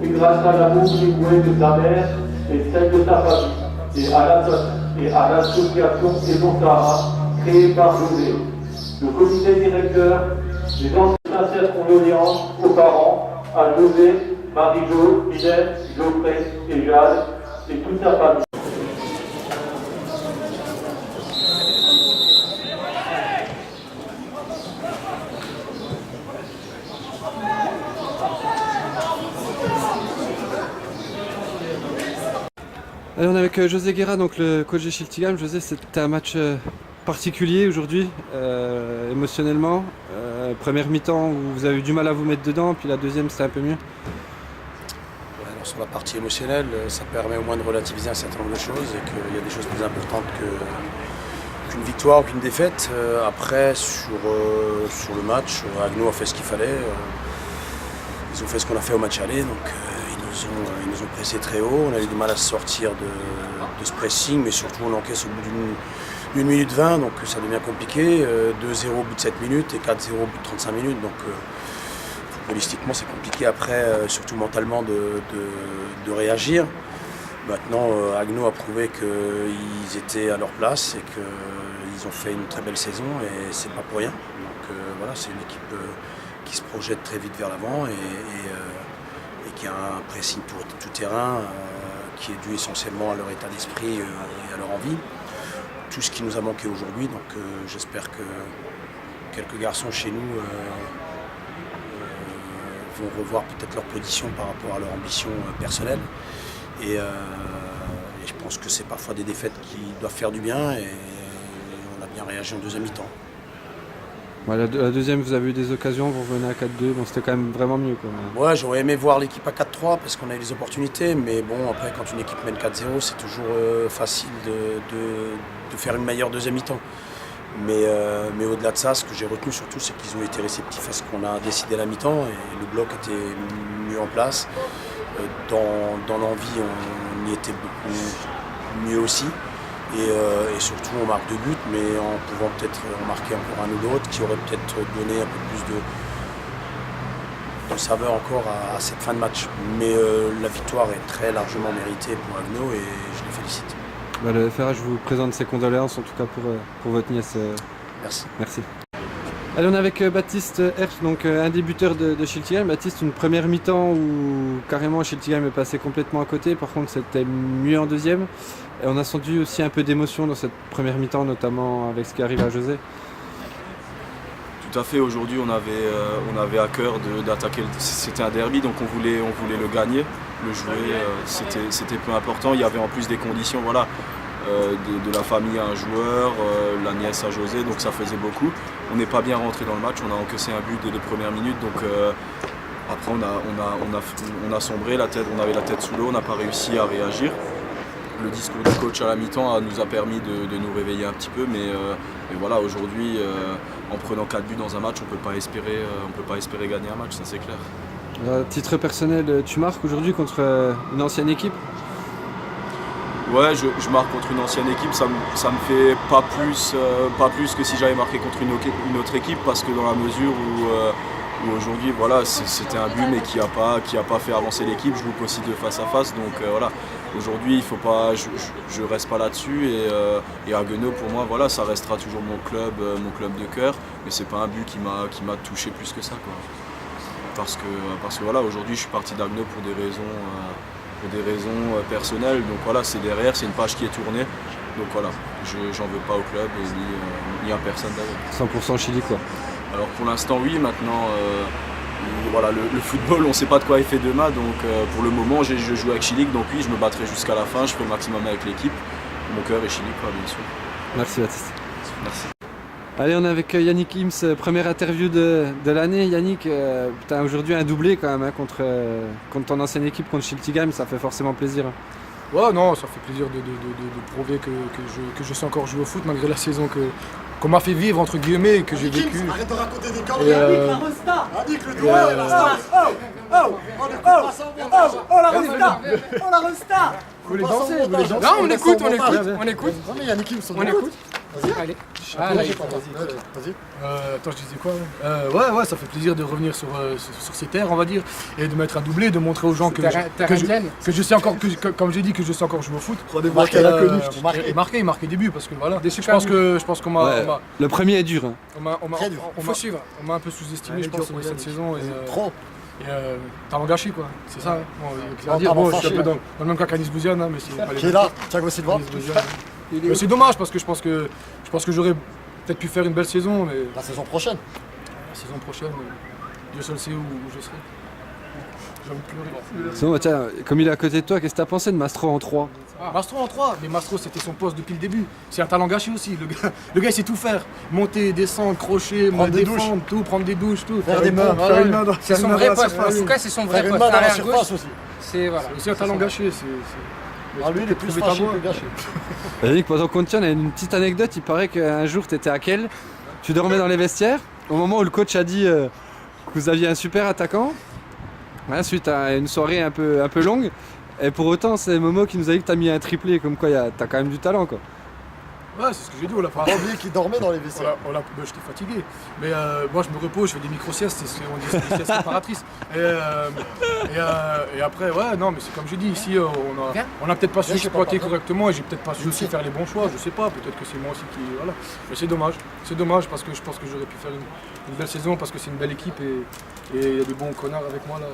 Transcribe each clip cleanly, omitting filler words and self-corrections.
et grâce à l'amour dévoué de ta mère et celle de ta famille, et à l'association Émontara, créée par José. Le comité directeur, les sincères condoléances aux parents, à José, Marie-Jo, Mylène, Geoffrey et Jade, et toute sa famille. Allez, on est avec José Guerra, donc le coach de Schiltigheim. José, c'était un match particulier aujourd'hui, émotionnellement. Première mi-temps où vous avez eu du mal à vous mettre dedans, puis la deuxième c'était un peu mieux. Ouais, alors sur la partie émotionnelle, ça permet au moins de relativiser un certain nombre de choses et qu'il y a des choses plus importantes qu'une victoire ou qu'une défaite. Après, sur le match, Agno a fait ce qu'il fallait. Ils ont fait ce qu'on a fait au match aller, donc ils nous ont pressé très haut. On a eu du mal à se sortir de ce pressing, mais surtout on encaisse au bout d'une minute 20, donc ça devient compliqué. 2-0 au bout de 7 minutes et 4-0 au bout de 35 minutes. Donc footballistiquement c'est compliqué après, surtout mentalement, de réagir. Maintenant, Agno a prouvé qu'ils étaient à leur place et qu'ils ont fait une très belle saison et c'est pas pour rien. Donc voilà, c'est une équipe qui se projette très vite vers l'avant et qui a un pressing pour tout terrain qui est dû essentiellement à leur état d'esprit et à leur envie. Tout ce qui nous a manqué aujourd'hui, donc j'espère que quelques garçons chez nous vont revoir peut-être leur position par rapport à leur ambition personnelle. Et je pense que c'est parfois des défaites qui doivent faire du bien et on a bien réagi en deuxième mi-temps. Ouais, la deuxième, vous avez eu des occasions, vous revenez à 4-2, bon, c'était quand même vraiment mieux. Ouais, j'aurais aimé voir l'équipe à 4-3 parce qu'on a eu des opportunités, mais bon, après quand une équipe mène 4-0, c'est toujours facile de faire une meilleure deuxième mi-temps. Mais au-delà de ça, ce que j'ai retenu surtout, c'est qu'ils ont été réceptifs à ce qu'on a décidé à la mi-temps et le bloc était mieux en place. Dans l'envie, on y était beaucoup mieux aussi. Et surtout, on marque 2 buts, mais en pouvant peut-être en marquer encore un ou l'autre, qui aurait peut-être donné un peu plus de saveur encore à cette fin de match. Mais la victoire est très largement méritée pour Agno et je les félicite. Le FRH vous présente ses condoléances, en tout cas pour votre nièce. Merci. Merci. Allez, on est avec Baptiste Hersch, donc un des buteurs de Schiltigheim. Baptiste, une première mi-temps où carrément Schiltigheim est passé complètement à côté, par contre c'était mieux en deuxième. Et on a senti aussi un peu d'émotion dans cette première mi-temps, notamment avec ce qui arrive à José. Tout à fait, aujourd'hui on avait à cœur d'attaquer, c'était un derby, donc on voulait le gagner, le jouer, c'était peu important. Il y avait en plus des conditions, voilà, de la famille à un joueur, la nièce à José, donc ça faisait beaucoup. On n'est pas bien rentré dans le match, on a encaissé un but dès les premières minutes, donc après on a sombré, on avait la tête sous l'eau, on n'a pas réussi à réagir. Le discours du coach à la mi-temps nous a permis de nous réveiller un petit peu, mais voilà, aujourd'hui, en prenant 4 buts dans un match, on ne peut pas espérer gagner un match, ça c'est clair. À titre personnel, tu marques aujourd'hui contre une ancienne équipe ? Ouais, je marque contre une ancienne équipe, ça me fait pas plus que si j'avais marqué contre une autre équipe, parce que dans la mesure où aujourd'hui, voilà, c'était un but mais qui a pas fait avancer l'équipe. Je loupe aussi de face à face, donc voilà. Aujourd'hui, il faut pas, je reste pas là-dessus et Haguenau pour moi, voilà, ça restera toujours mon club de cœur, mais c'est pas un but qui m'a touché plus que ça, quoi. Parce que voilà, aujourd'hui, je suis parti d'Haguenau pour des raisons personnelles, donc voilà, c'est derrière, c'est une page qui est tournée, donc voilà, j'en veux pas au club et ni à personne d'ailleurs. 100% Chili, quoi. Alors pour l'instant oui, maintenant voilà, le football on ne sait pas de quoi il fait demain, donc pour le moment je joue avec Chili, donc oui je me battrai jusqu'à la fin, je ferai le maximum avec l'équipe, mon cœur est Chili, quoi, bien sûr. Merci Baptiste. Merci. Allez, on est avec Yannick Ims, première interview de l'année. Yannick, tu as aujourd'hui un doublé quand même hein, contre ton ancienne équipe, contre Schiltigheim, ça fait forcément plaisir. Ouais, non, ça fait plaisir de prouver que je sais encore jouer au foot malgré la saison qu'on m'a fait vivre, entre guillemets, et que j'ai vécu. Arrête de raconter des conneries, Yannick, la resta. Yannick, le doigt, la resta. Oh, la resta. Oh, la resta. Vous voulez danser, Non, on écoute. Non, mais Yannick, on écoute. Allez. Ah, là, j'ai pas vas-y. Attends, je disais quoi ouais, ça fait plaisir de revenir sur ces terres, on va dire, et de mettre un doublé, de montrer aux gens que je sais encore, comme j'ai dit, que je sais encore jouer au foot. Et marquer des buts, parce que voilà. Je pense qu'on m'a. Le premier est dur. Hein. On faut suivre. On m'a un peu sous-estimé, je pense, cette saison. Trop. Talent gâché, quoi. C'est ça. On je suis un peu dans le même cas qu'Anis Bouziane, mais c'est pas les. Qui est là, Thiago Silva. Mais c'est dommage parce que je pense que j'aurais peut-être pu faire une belle saison, mais La saison prochaine. la saison prochaine, Dieu seul sait où je serai. J'ai envie de pleurer. Sinon, tiens, comme il est à côté de toi, qu'est-ce que t'as pensé de Mastro en 3? Mastro en 3, mais Mastro c'était son poste depuis le début. C'est un talent gâché aussi. Le gars il sait tout faire. Monter, descendre, crocher, défendre, tout, prendre des douches, tout. Faire des mains, faire une main dans c'est son vrai poste. En tout cas, c'est son vrai poste. Faire une main dans la surface aussi. c'est aussi un talent gâché. Lui, il est plus fâché que gâché. Yannick, pendant qu'on te tient, il y a une petite anecdote. Il paraît qu'un jour, tu étais à Kiel, tu dormais dans les vestiaires. Au moment où le coach a dit que vous aviez un super attaquant, suite à une soirée un peu longue. Et pour autant, c'est Momo qui nous a dit que tu as mis un triplé. Comme quoi, tu as quand même du talent, quoi. Ouais, c'est ce que j'ai dit, on l'a pas oublié qu'il dormait dans les vestiaires. J'étais fatigué. Mais moi, je me repose, je fais des micro-siestes, on dit des siestes réparatrices. Et après, ouais, non, mais c'est comme j'ai dit, ici, on a peut-être pas su exploiter correctement et j'ai peut-être pas su aussi faire les bons choix, je sais pas, peut-être que c'est moi aussi qui. Voilà. Mais c'est dommage parce que je pense que j'aurais pu faire une belle saison parce que c'est une belle équipe et il y a des bons connards avec moi là.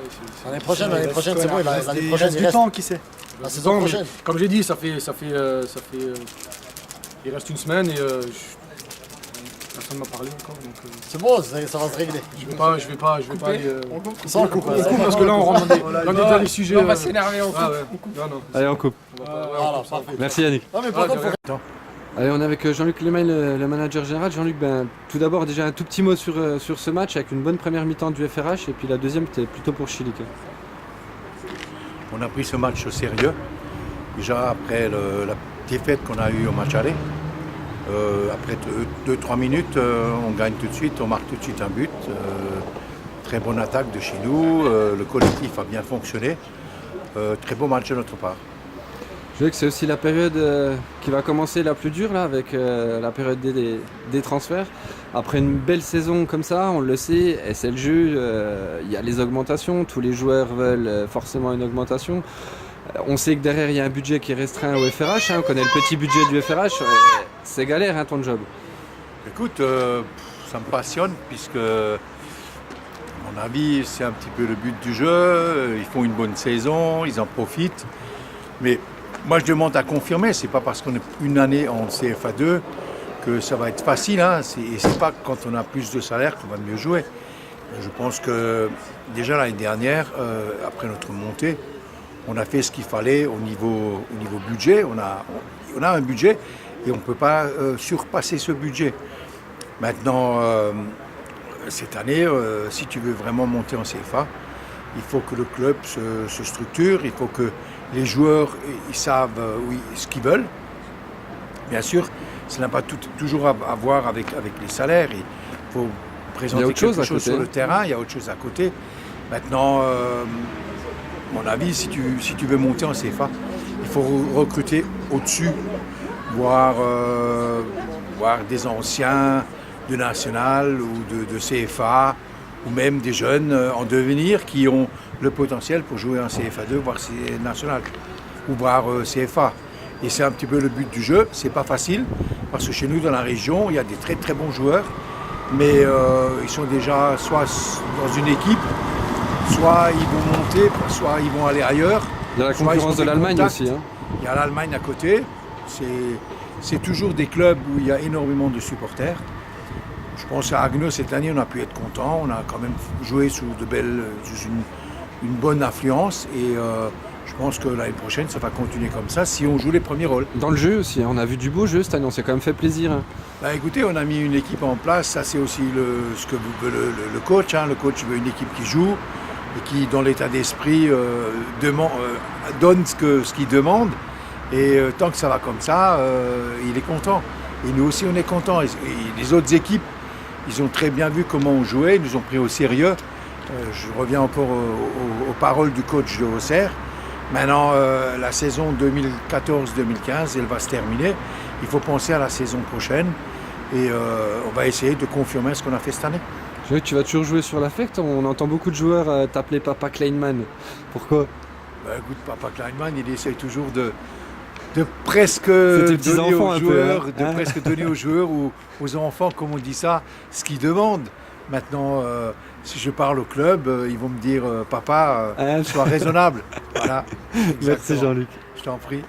L'année prochaine, c'est bon, l'année prochaine, il reste du temps, qui sait. La saison prochaine. Comme j'ai dit, ça fait il reste une semaine et personne ne m'a parlé encore. C'est bon, ça va se régler. Je vais pas aller. Sans coupe. On coupe parce que là on rentre dans des sujets. On va s'énerver, on coupe. Non. Allez, on coupe. Voilà, parfait. Merci Yannick. Non, mais par contre, Allez, on est avec Jean-Luc Lemaille, le manager général. Jean-Luc, tout d'abord déjà un tout petit mot sur ce match avec une bonne première mi-temps du FRH et puis la deuxième c'était plutôt pour Chilik. On a pris ce match au sérieux. Déjà après la défaite qu'on a eue au match aller. Après 2-3 minutes, on gagne tout de suite, on marque tout de suite un but. Très bonne attaque de chez nous, le collectif a bien fonctionné. Très beau match de notre part. Je veux que c'est aussi la période qui va commencer la plus dure là, avec la période des transferts. Après une belle saison comme ça, on le sait, et c'est le jeu, il y a les augmentations, tous les joueurs veulent forcément une augmentation. On sait que derrière il y a un budget qui est restreint au FRH, on connaît le petit budget du FRH, c'est galère ton job. Écoute, ça me passionne puisque, à mon avis, c'est un petit peu le but du jeu. Ils font une bonne saison, ils en profitent. Mais moi je demande à confirmer, c'est pas parce qu'on est une année en CFA2 que ça va être facile. Et c'est pas quand on a plus de salaire qu'on va mieux jouer. Je pense que déjà l'année dernière, après notre montée, on a fait ce qu'il fallait au niveau budget. On a un budget et on ne peut pas surpasser ce budget. Maintenant, cette année, si tu veux vraiment monter en CFA, il faut que le club se structure, il faut que les joueurs ils savent ce qu'ils veulent. Bien sûr, ça n'a pas toujours à voir avec les salaires. Il faut présenter quelque chose sur le terrain, il y a autre chose à côté. Maintenant, à mon avis, si tu veux monter en CFA, il faut recruter au-dessus, voir des anciens de national ou de CFA, ou même des jeunes en devenir qui ont le potentiel pour jouer en CFA2, voire national, ou voir CFA. Et c'est un petit peu le but du jeu. C'est pas facile, parce que chez nous, dans la région, il y a des très très bons joueurs, mais ils sont déjà soit dans une équipe, soit ils vont monter, soit ils vont aller ailleurs. Il y a la concurrence de l'Allemagne aussi. Il y a l'Allemagne à côté. C'est toujours des clubs où il y a énormément de supporters. Je pense à Haguenau cette année, on a pu être content. On a quand même joué sous une bonne affluence et je pense que l'année prochaine, ça va continuer comme ça si on joue les premiers rôles. Dans le jeu aussi, on a vu du beau jeu cette année, on s'est quand même fait plaisir. Écoutez, on a mis une équipe en place, ça c'est aussi ce que veut le coach. Le coach veut une équipe qui joue et qui, dans l'état d'esprit, donne ce qu'il demande. Et tant que ça va comme ça, il est content. Et nous aussi, on est contents. Et les autres équipes, ils ont très bien vu comment on jouait, ils nous ont pris au sérieux. Je reviens encore aux paroles du coach de Auxerre. Maintenant, la saison 2014-2015, elle va se terminer. il faut penser à la saison prochaine et on va essayer de confirmer ce qu'on a fait cette année. Tu vas toujours jouer sur l'affect. On entend beaucoup de joueurs t'appeler Papa Kleinman. Pourquoi? Bah, écoute, Papa Kleinman, il essaye toujours de presque petits-enfants donner aux un peu, joueurs, hein. de presque donner aux joueurs ou aux enfants, comme on dit ça, ce qu'ils demandent. Maintenant, si je parle au club, ils vont me dire papa, sois raisonnable. Voilà. Merci Exactement. Jean-Luc. Je t'en prie.